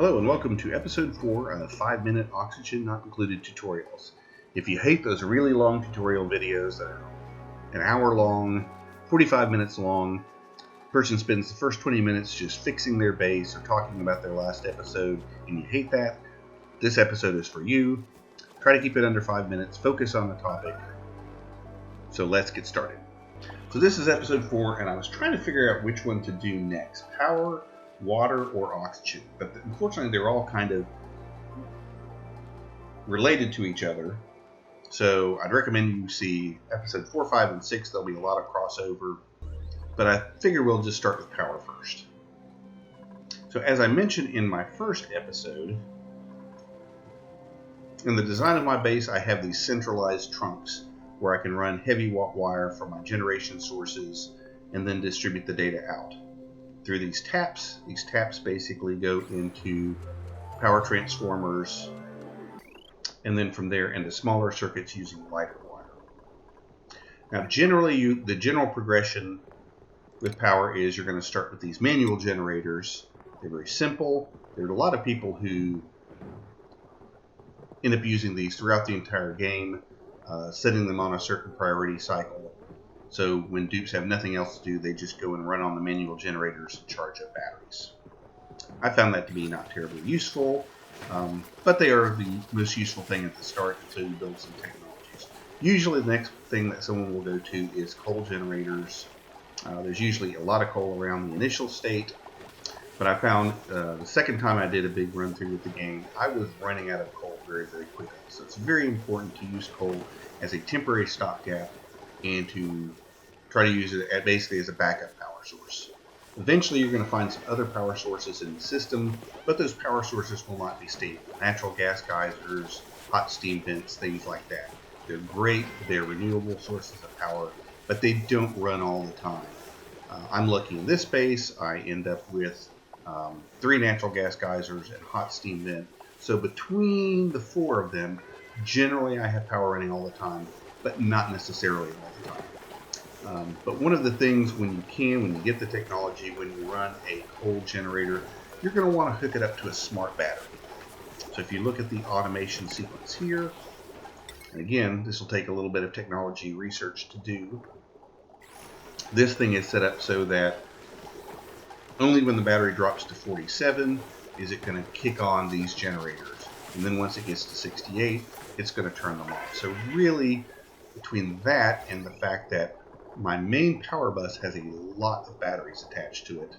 Hello and welcome to episode 4 of 5-minute oxygen not included tutorials. If you hate those really long tutorial videos that are an hour long, 45 minutes long, person spends the first 20 minutes just fixing their base or talking about their last episode, and you hate that, this episode is for you. Try to keep it under 5 minutes, focus on the topic. So let's get started. So this is episode 4, and I was trying to figure out which one to do next. Power, water, or oxygen. But unfortunately, they're all kind of related to each other. So I'd recommend you see episode 4, 5, and 6. There'll be a lot of crossover. But I figure we'll just start with power first. So as I mentioned in my first episode, in the design of my base, I have these centralized trunks where I can run heavy watt wire from my generation sources and then distribute the data out through these taps. These taps basically go into power transformers and then from there into smaller circuits using lighter wire. Now generally the general progression with power is you're going to start with these manual generators. They're very simple. There are a lot of people who end up using these throughout the entire game, setting them on a certain priority cycle. So when dupes have nothing else to do, they just go and run on the manual generators and charge up batteries. I found that to be not terribly useful, but they are the most useful thing at the start until you build some technologies. Usually the next thing that someone will go to is coal generators. There's usually a lot of coal around the initial state, but I found the second time I did a big run through with the game, I was running out of coal very, very quickly. So it's very important to use coal as a temporary stopgap and to try to use it basically as a backup power source. Eventually you're going to find some other power sources in the system, but those power sources will not be stable. Natural gas geysers, hot steam vents, things like that. They're great, they're renewable sources of power, but they don't run all the time. I'm lucky in this base, I end up with 3 natural gas geysers and hot steam vent. So between the 4 of them, generally I have power running all the time, but not necessarily all the time. But one of the things when you get the technology, when you run a coal generator, you're going to want to hook it up to a smart battery. So if you look at the automation sequence here, and again, this will take a little bit of technology research to do. This thing is set up so that only when the battery drops to 47 is it going to kick on these generators. And then once it gets to 68, it's going to turn them off. So really, between that and the fact that my main power bus has a lot of batteries attached to it,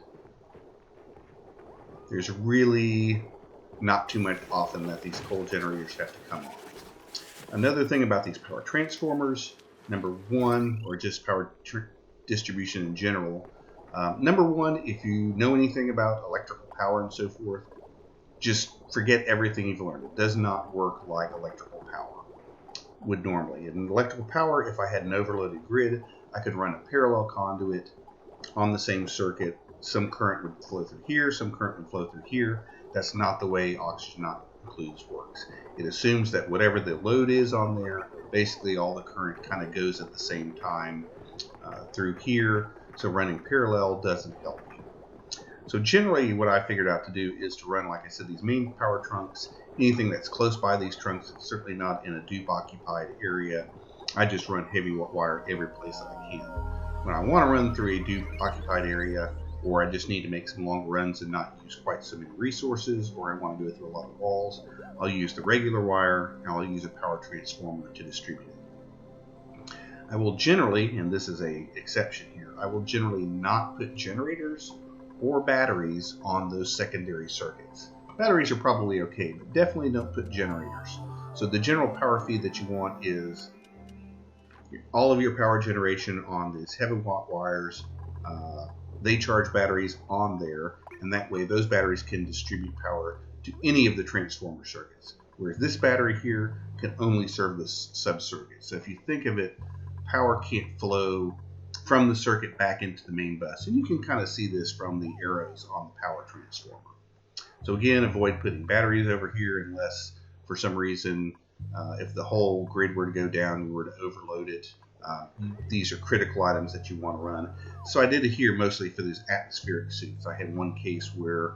there's really not too much often that these coal generators have to come on. Another thing about these power transformers, number one, or just power distribution in general, number one, if you know anything about electrical power and so forth, just forget everything you've learned. It does not work like electrical power would normally. In electrical power, if I had an overloaded grid, I could run a parallel conduit on the same circuit. Some current would flow through here, some current would flow through here. That's not the way oxygen not includes works. It assumes that whatever the load is on there, basically all the current kind of goes at the same time through here. So running parallel doesn't help me. So generally what I figured out to do is to run, like I said, these main power trunks. Anything that's close by these trunks, it's certainly not in a dupe occupied area. I just run heavy wire every place that I can. When I want to run through a dupe occupied area, or I just need to make some long runs and not use quite so many resources, or I want to go through a lot of walls, I'll use the regular wire and I'll use a power transformer to distribute it. I will generally, and this is an exception here, I will generally not put generators or batteries on those secondary circuits. Batteries are probably okay, but definitely don't put generators. So the general power feed that you want is all of your power generation on these heavy watt wires. They charge batteries on there, and that way those batteries can distribute power to any of the transformer circuits. Whereas this battery here can only serve this sub-circuit. So if you think of it, power can't flow from the circuit back into the main bus. And you can kind of see this from the arrows on the power transformer. So again, avoid putting batteries over here unless for some reason, if the whole grid were to go down, you were to overload it. These are critical items that you want to run. So I did it here mostly for these atmospheric suits. I had one case where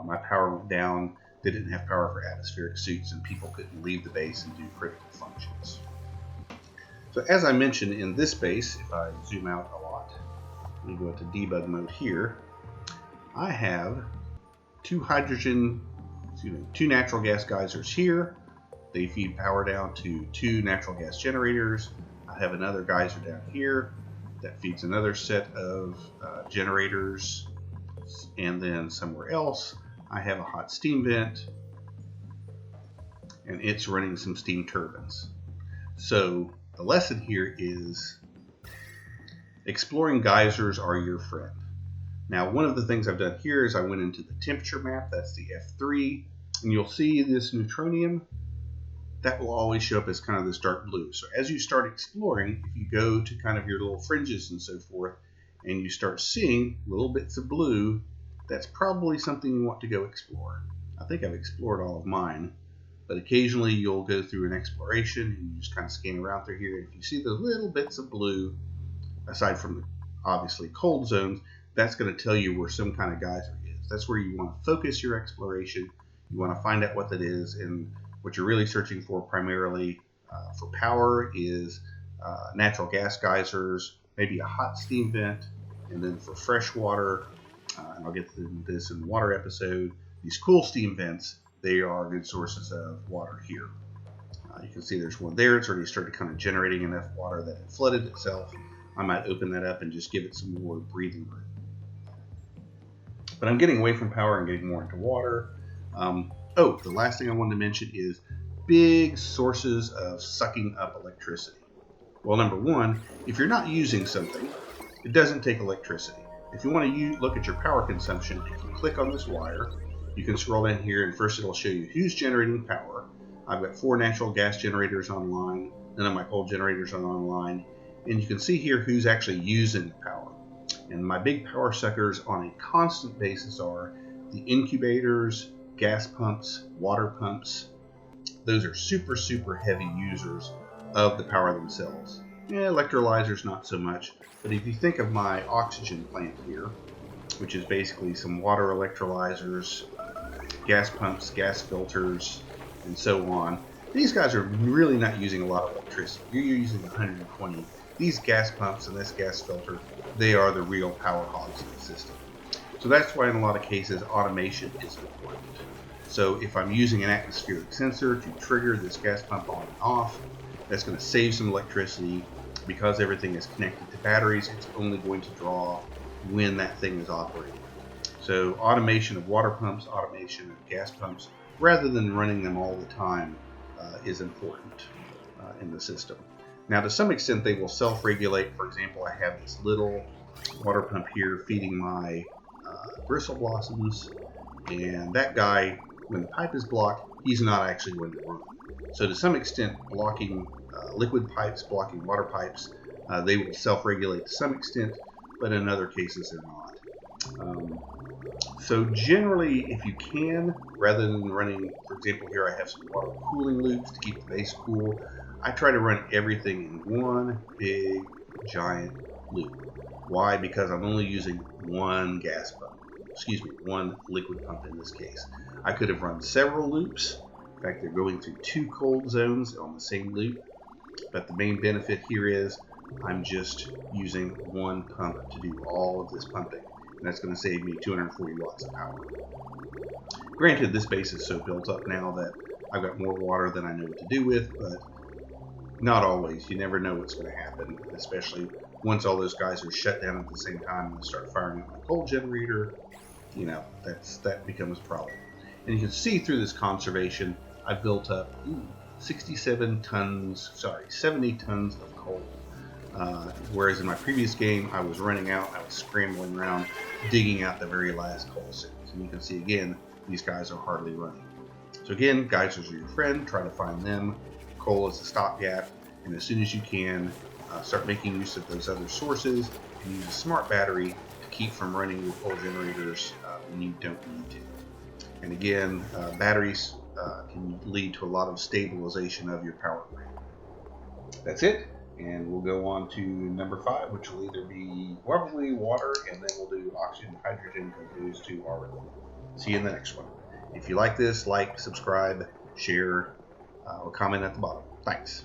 My power went down. They didn't have power for atmospheric suits, and people couldn't leave the base and do critical functions. So as I mentioned in this base, if I zoom out a lot, let me go into debug mode here, I have two natural gas geysers here. They feed power down to 2 natural gas generators. I have another geyser down here that feeds another set of generators. And then somewhere else, I have a hot steam vent, and it's running some steam turbines. So the lesson here is exploring geysers are your friend. Now, one of the things I've done here is I went into the temperature map, that's the F3, and you'll see this neutronium, that will always show up as kind of this dark blue. So as you start exploring, if you go to kind of your little fringes and so forth, and you start seeing little bits of blue, that's probably something you want to go explore. I think I've explored all of mine, but occasionally you'll go through an exploration and you just kind of scan around through here. And if you see those little bits of blue, aside from the obviously cold zones, that's going to tell you where some kind of geyser is. That's where you want to focus your exploration. You want to find out what that is, and what you're really searching for primarily for power is natural gas geysers, maybe a hot steam vent, and then for fresh water, and I'll get to this in the water episode, these cool steam vents, they are good sources of water here. You can see there's one there. It's already started kind of generating enough water that it flooded itself. I might open that up and just give it some more breathing room. But I'm getting away from power and getting more into water. The last thing I wanted to mention is big sources of sucking up electricity. Well, number one, if you're not using something, it doesn't take electricity. If you want to look at your power consumption, if you click on this wire, you can scroll down here, and first it'll show you who's generating power. I've got 4 natural gas generators online, none of my coal generators are online, and you can see here who's actually using the power. And my big power suckers on a constant basis are the incubators, gas pumps, water pumps. Those are super, super heavy users of the power themselves. Electrolyzers not so much, but if you think of my oxygen plant here, which is basically some water electrolyzers, gas pumps, gas filters, and so on, these guys are really not using a lot of electricity. You're using 120. These gas pumps and this gas filter, they are the real power hogs of the system. So that's why in a lot of cases automation is important. So if I'm using an atmospheric sensor to trigger this gas pump on and off, that's going to save some electricity. Because everything is connected to batteries, it's only going to draw when that thing is operating. So automation of water pumps, automation of gas pumps, rather than running them all the time, is important in the system. Now, to some extent, they will self-regulate. For example, I have this little water pump here feeding my bristle blossoms, and that guy, when the pipe is blocked, he's not actually going to run. So to some extent, blocking liquid pipes, blocking water pipes, they will self-regulate to some extent, but in other cases they're not. So generally, if you can, rather than running, for example, here I have some water cooling loops to keep the base cool, I try to run everything in one big, giant loop. Why? Because I'm only using one gas pump. One liquid pump in this case. I could have run several loops. In fact, they're going through 2 cold zones on the same loop. But the main benefit here is I'm just using one pump to do all of this pumping. And that's going to save me 240 watts of power. Granted, this base is so built up now that I've got more water than I know what to do with, but not always. You never know what's going to happen, especially once all those guys are shut down at the same time and start firing up my coal generator. That becomes a problem. And you can see through this conservation, I built up 70 tons of coal. Whereas in my previous game, I was running out, I was scrambling around, digging out the very last coal seams. And you can see again, these guys are hardly running. So again, geysers are your friend, try to find them. Coal is a stopgap, and as soon as you can, start making use of those other sources, and use a smart battery to keep from running your coal generators when you don't need to. And again, batteries can lead to a lot of stabilization of your power grid. That's it, and we'll go on to number 5, which will either be probably water, and then we'll do oxygen, hydrogen, goes to argon. See you in the next one. If you like this, like, subscribe, share, or comment at the bottom. Thanks.